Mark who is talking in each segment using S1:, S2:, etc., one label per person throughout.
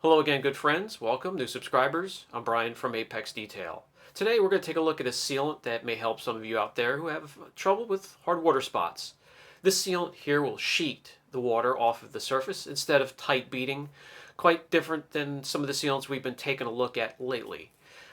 S1: Hello again, good friends. Welcome, new subscribers. I'm Brian from Apex Detail. Today we're going to take a look at a sealant that may help some of you out there who have trouble with hard water spots. This sealant here will sheet the water off of the surface instead of tight beading, quite different than some of the sealants we've been taking a look at lately.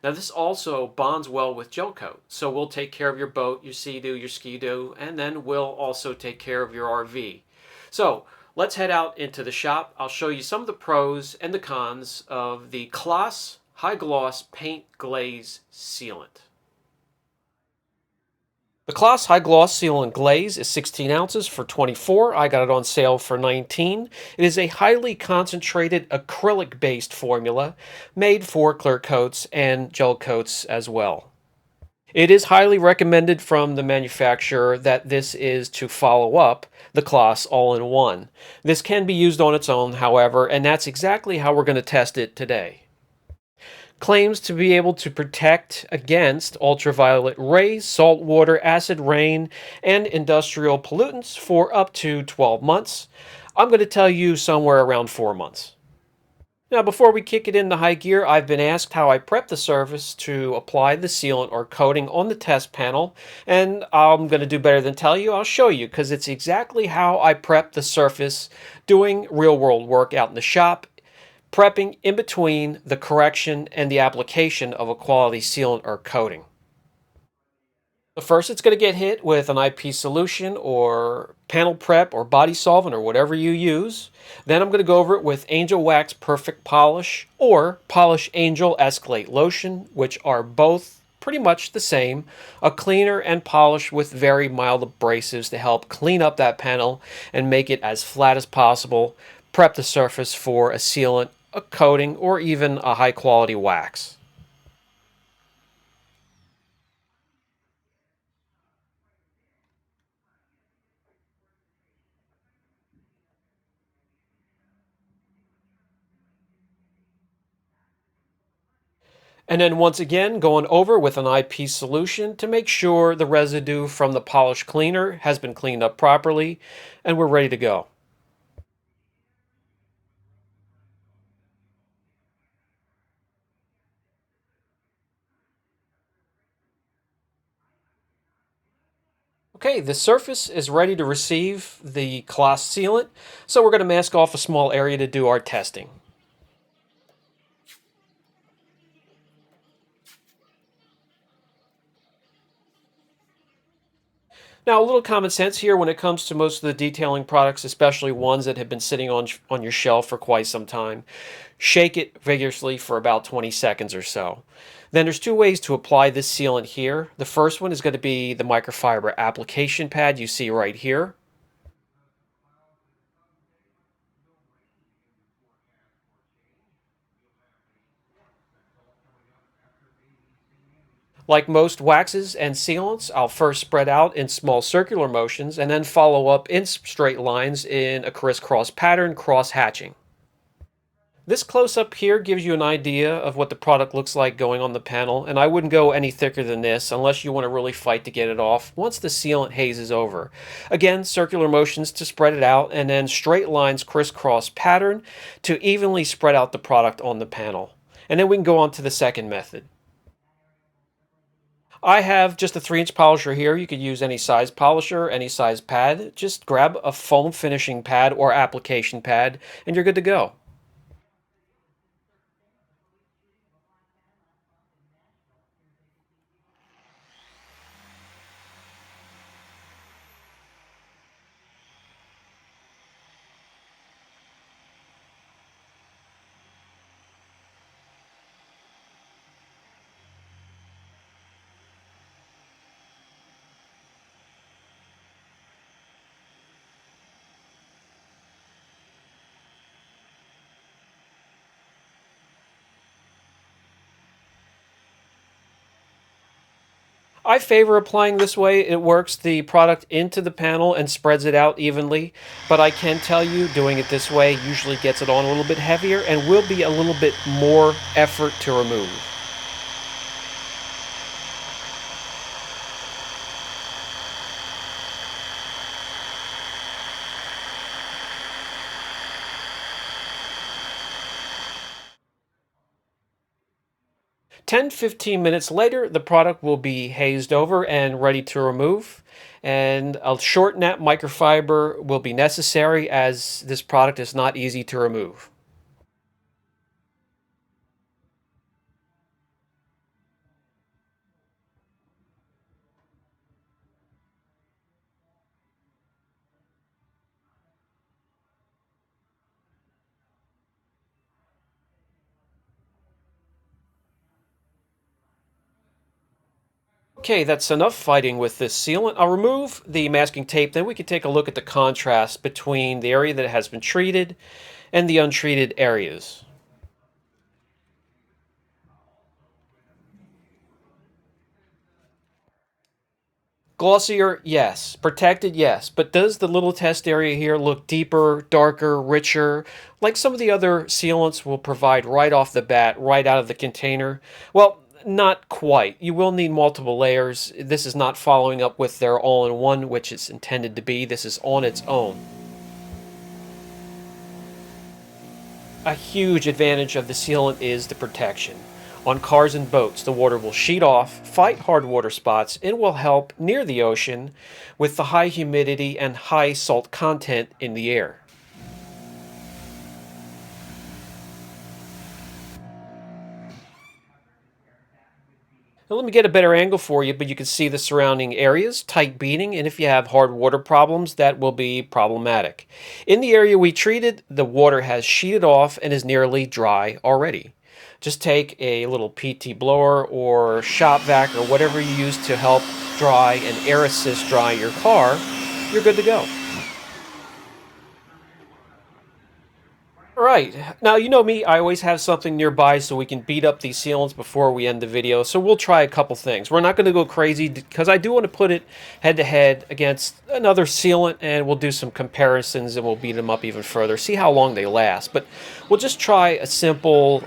S1: Now this also bonds well with gel coat, so we'll take care of your boat, your Sea-Doo, your Ski-Doo, and then we'll also take care of your RV. So let's head out into the shop. I'll show you some of the pros and the cons of the Klasse High Gloss Paint Glaze Sealant. The Klasse High Gloss Sealant Glaze is 16 ounces for $24. I got it on sale for $19. It is a highly concentrated acrylic-based formula made for clear coats and gel coats as well. It is highly recommended from the manufacturer that this is to follow up the Klasse All-in-One. This can be used on its own, however, and that's exactly how we're going to test it today. Claims to be able to protect against ultraviolet rays, salt water, acid rain, and industrial pollutants for up to 12 months. I'm going to tell you somewhere around 4 months. Now, before we kick it into high gear, I've been asked how I prep the surface to apply the sealant or coating on the test panel, and I'm going to do better than tell you. I'll show you, because it's exactly how I prep the surface doing real-world work out in the shop, prepping in between the correction and the application of a quality sealant or coating. So first, it's going to get hit with an IP solution or panel prep or body solvent or whatever you use. Then I'm going to go over it with Angel Wax Perfect Polish or Polish Angel Escalate Lotion, which are both pretty much the same. A cleaner and polish with very mild abrasives to help clean up that panel and make it as flat as possible. Prep the surface for a sealant, a coating, or even a high quality wax. And then once again, going over with an IP solution to make sure the residue from the polish cleaner has been cleaned up properly, and we're ready to go. Okay, the surface is ready to receive the Klasse sealant, so we're going to mask off a small area to do our testing. Now, a little common sense here when it comes to most of the detailing products, especially ones that have been sitting on your shelf for quite some time. Shake it vigorously for about 20 seconds or so. Then there's two ways to apply this sealant here. The first one is going to be the microfiber application pad you see right here. Like most waxes and sealants, I'll first spread out in small circular motions and then follow up in straight lines in a crisscross pattern, cross-hatching. This close-up here gives you an idea of what the product looks like going on the panel, and I wouldn't go any thicker than this unless you want to really fight to get it off once the sealant haze is over. Again, circular motions to spread it out, and then straight lines crisscross pattern to evenly spread out the product on the panel. And then we can go on to the second method. I have just a 3-inch polisher here. You could use any size polisher, any size pad. Just grab a foam finishing pad or application pad, and you're good to go. I favor applying this way. It works the product into the panel and spreads it out evenly, but I can tell you doing it this way usually gets it on a little bit heavier and will be a little bit more effort to remove. 10-15 minutes later, the product will be hazed over and ready to remove. And a short net microfiber will be necessary as this product is not easy to remove. Okay, that's enough fighting with this sealant. I'll remove the masking tape, then we can take a look at the contrast between the area that has been treated and the untreated areas. Glossier, yes. Protected, yes. But does the little test area here look deeper, darker, richer, like some of the other sealants will provide right off the bat, right out of the container? Well, not quite. You will need multiple layers. This is not following up with their all-in-one, which it's intended to be. This is on its own. A huge advantage of the sealant is the protection. On cars and boats, the water will sheet off, fight hard water spots, and will help near the ocean with the high humidity and high salt content in the air. Now, let me get a better angle for you, but you can see the surrounding areas, tight beading, and if you have hard water problems, that will be problematic. In the area we treated, the water has sheeted off and is nearly dry already. Just take a little PT blower or shop vac or whatever you use to help dry and air assist dry your car. You're good to go. All right. Now, you know me, I always have something nearby so we can beat up these sealants before we end the video. So we'll try a couple things. We're not going to go crazy because I do want to put it head to head against another sealant and we'll do some comparisons and we'll beat them up even further, see how long they last. But we'll just try a simple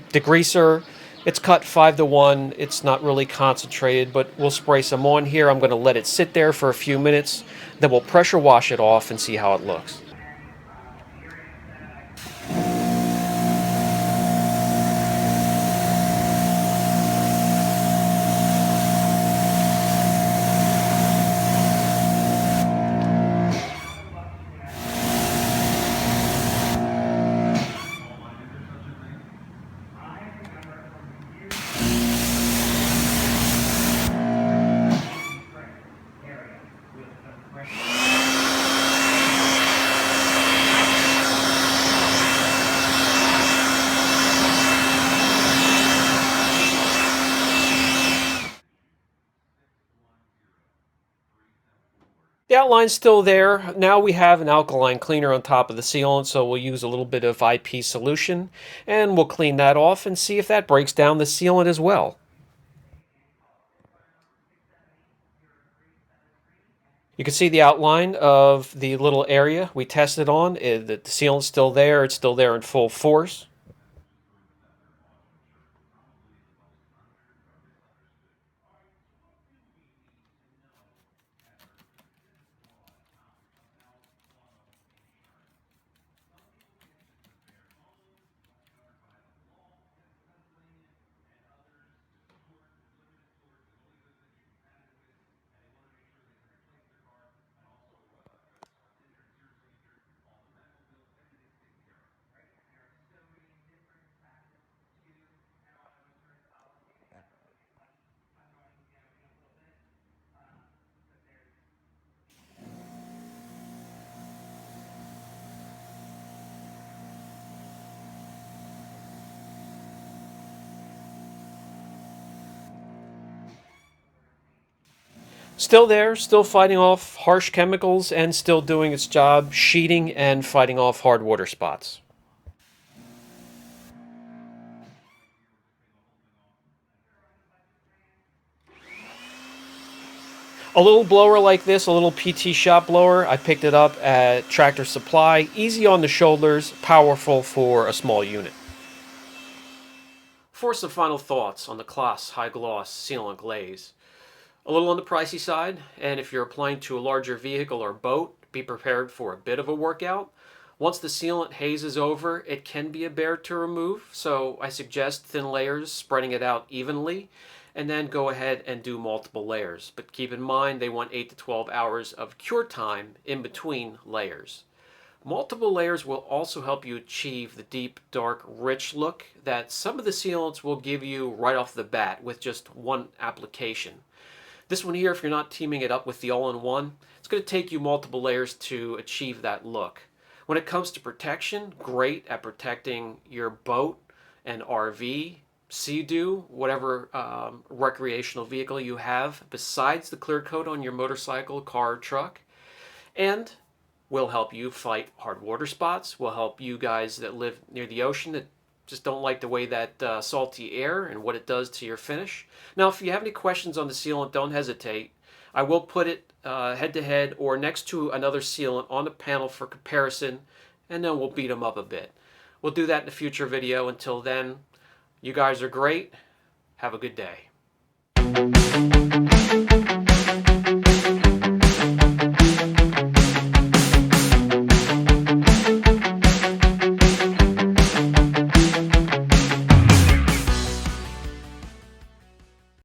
S1: degreaser. It's cut 5-to-1. It's not really concentrated, but we'll spray some on here. I'm going to let it sit there for a few minutes. Then we'll pressure wash it off and see how it looks. The outline's still there. Now we have an alkaline cleaner on top of the sealant, so we'll use a little bit of IP solution, and we'll clean that off and see if that breaks down the sealant as well. You can see the outline of the little area we tested on. The sealant's still there. It's still there in full force. Still there, still fighting off harsh chemicals, and still doing its job, sheeting and fighting off hard water spots. A little blower like this, a little PT shop blower, I picked it up at Tractor Supply. Easy on the shoulders, powerful for a small unit. For some final thoughts on the Klasse High Gloss Sealant Glaze. A little on the pricey side, and if you're applying to a larger vehicle or boat, be prepared for a bit of a workout. Once the sealant haze is over, it can be a bear to remove, so I suggest thin layers, spreading it out evenly, and then go ahead and do multiple layers. But keep in mind they want 8 to 12 hours of cure time in between layers. Multiple layers will also help you achieve the deep, dark, rich look that some of the sealants will give you right off the bat with just one application. This one here, if you're not teaming it up with the all-in-one, it's going to take you multiple layers to achieve that look. When it comes to protection, great at protecting your boat and RV, Sea-Doo, whatever recreational vehicle you have besides the clear coat on your motorcycle, car, or truck. And will help you fight hard water spots, will help you guys that live near the ocean that just don't like the way that salty air and what it does to your finish. Now, if you have any questions on the sealant, don't hesitate. I will put it head to head or next to another sealant on the panel for comparison, and then we'll beat them up a bit. We'll do that in a future video. Until then, you guys are great. Have a good day.